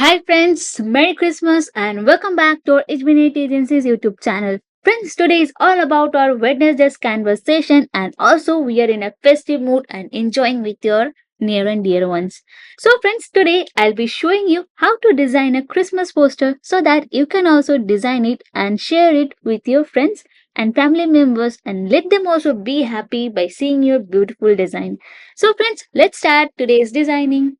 Hi friends, Merry Christmas and welcome back to our HBNet Agency's YouTube channel. Friends, today is all about our Wednesday's conversation and also we are in a festive mood and enjoying with your near and dear ones. So friends, today I'll be showing you how to design a Christmas poster so that you can also design it and share it with your friends and family members and let them also be happy by seeing your beautiful design. So friends, let's start today's designing.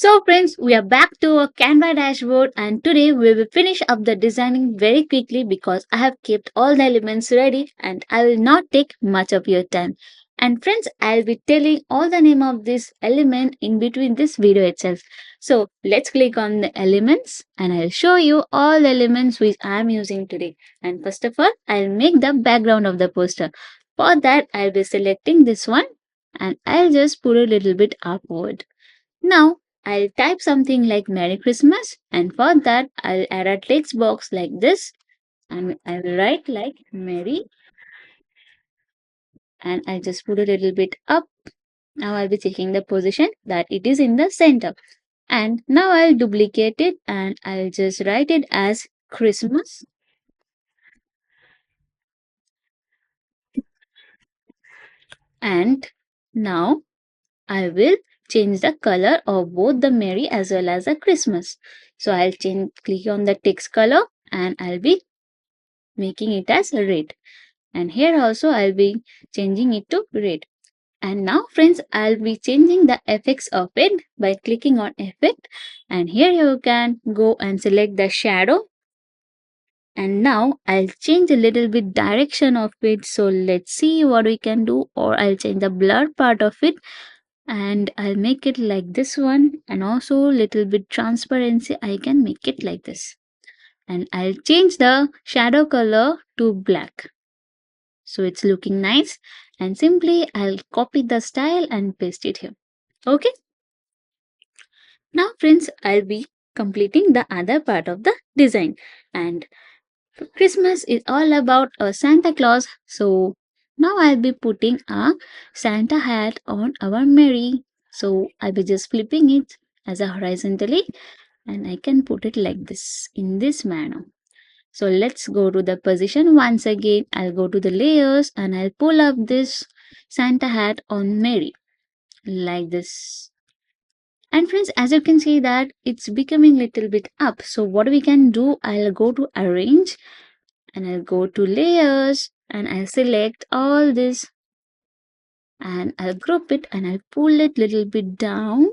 So friends, we are back to our Canva dashboard and today we will finish up the designing very quickly because I have kept all the elements ready and I will not take much of your time. And friends, I'll be telling all the name of this element in between this video itself. So let's click on the elements and I'll show you all the elements which I am using today. And first of all, I'll make the background of the poster. For that, I'll be selecting this one and I'll just put a little bit upward. Now, I'll type something like Merry Christmas and for that I'll add a text box like this and I'll write like Merry and I'll just put a little bit up. Now I'll be checking the position that it is in the center. And now I'll duplicate it and I'll just write it as Christmas. And now I will change the color of both the Merry as well as the Christmas. So I'll click on the text color and I'll be making it as red. And here also I'll be changing it to red. And now friends, I'll be changing the effects of it by clicking on effect and here you can go and select the shadow and now I'll change a little bit direction of it. So let's see what we can do, or I'll change the blur part of it and I'll make it like this one and also little bit transparency I can make it like this. And I'll change the shadow color to black. So it's looking nice and simply I'll copy the style and paste it here. Okay. Now friends, I'll be completing the other part of the design and Christmas is all about a Santa Claus. So now I'll be putting a Santa hat on our Mary. So I'll be just flipping it as a horizontally and I can put it like this in this manner. So let's go to the position once again. I'll go to the layers and I'll pull up this Santa hat on Mary like this. And friends, as you can see that it's becoming little bit up. So what we can do, I'll go to arrange and I'll go to layers and I'll select all this and I'll group it and I'll pull it little bit down.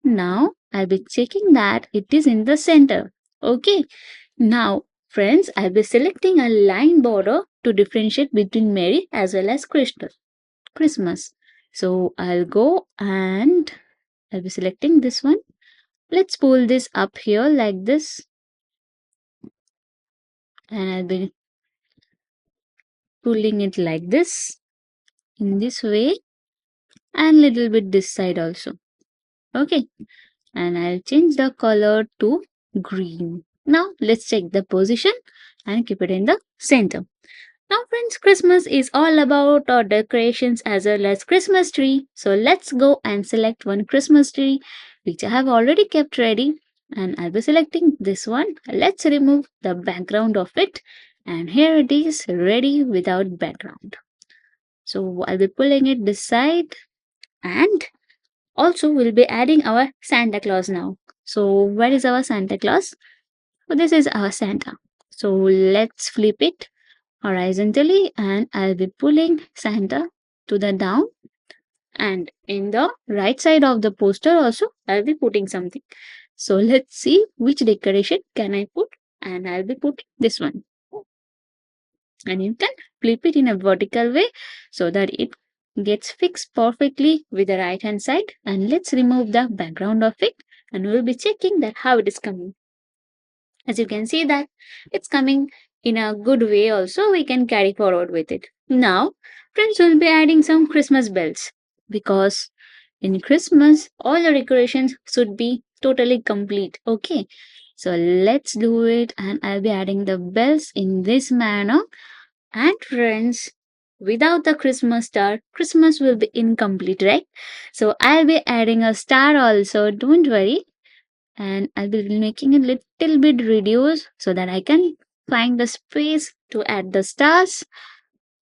Now I'll be checking that it is in the center. Okay. Now friends, I'll be selecting a line border to differentiate between Mary as well as Christmas. So I'll go and I'll be selecting this one. Let's pull this up here like this. And I'll be pulling it like this in this way and little bit this side also. Okay. And I'll change the color to green. Now let's check the position and keep it in the center. Now friends, Christmas is all about our decorations as well as Christmas tree. So let's go and select one Christmas tree which I have already kept ready and I'll be selecting this one. Let's remove the background of it and here it is ready without background. So I'll be pulling it this side and also we'll be adding our Santa Claus now. So where is our Santa Claus? So this is our Santa. So let's flip it horizontally and I'll be pulling Santa to the down and in the right side of the poster also I'll be putting something. So let's see which decoration can I put and I'll be putting this one. And you can flip it in a vertical way so that it gets fixed perfectly with the right hand side and let's remove the background of it and we'll be checking that how it is coming. As you can see that it's coming in a good way also, we can carry forward with it. Now, friends will be adding some Christmas bells because in Christmas, all the decorations should be totally complete. Okay, so let's do it, and I'll be adding the bells in this manner. And friends, without the Christmas star, Christmas will be incomplete, right? So I'll be adding a star also, don't worry. And I'll be making it little bit reduced so that I can find the space to add the stars.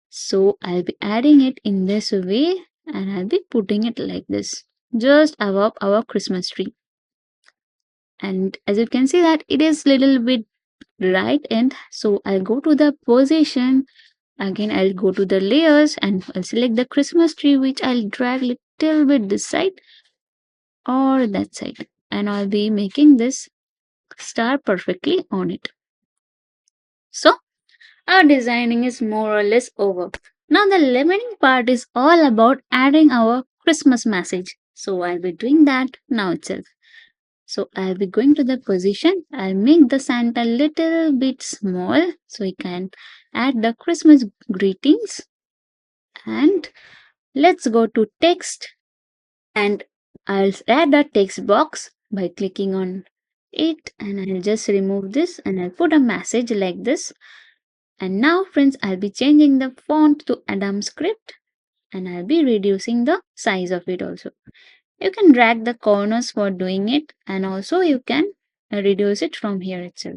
So I'll be adding it in this way and I'll be putting it like this, just above our Christmas tree. And as you can see that it is little bit right end. So I'll go to the position. Again, I'll go to the layers and I'll select the Christmas tree, which I'll drag little bit this side or that side. And I'll be making this star perfectly on it. So our designing is more or less over. Now the leavening part is all about adding our Christmas message. So I'll be doing that now itself. So I'll be going to the position. I'll make the Santa little bit small so we can add the Christmas greetings. And let's go to text and I'll add a text box by clicking on it and I'll just remove this and I'll put a message like this. And now friends, I'll be changing the font to Adam script and I'll be reducing the size of it also. You can drag the corners for doing it and also you can reduce it from here itself.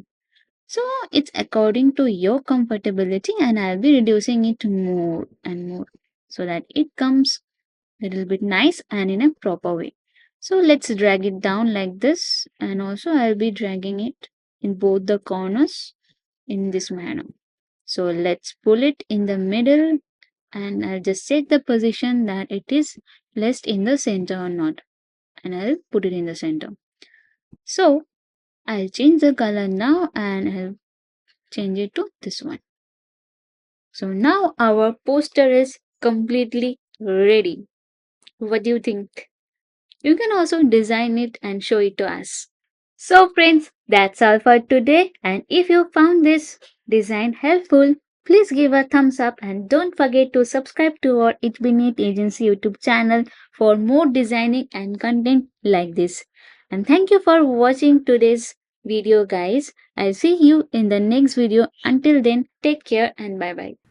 So it's according to your comfortability and I'll be reducing it more and more so that it comes a little bit nice and in a proper way. So let's drag it down like this and also I'll be dragging it in both the corners in this manner. So let's pull it in the middle and I'll just check the position that it is placed in the center or not and I'll put it in the center. So I'll change the color now and I'll change it to this one. So now our poster is completely ready. What do you think? You can also design it and show it to us. So friends, that's all for today. And if you found this design helpful, please give a thumbs up and don't forget to subscribe to our HBNet Agency YouTube channel for more designing and content like this. And thank you for watching today's video guys. I'll see you in the next video. Until then, take care and bye bye.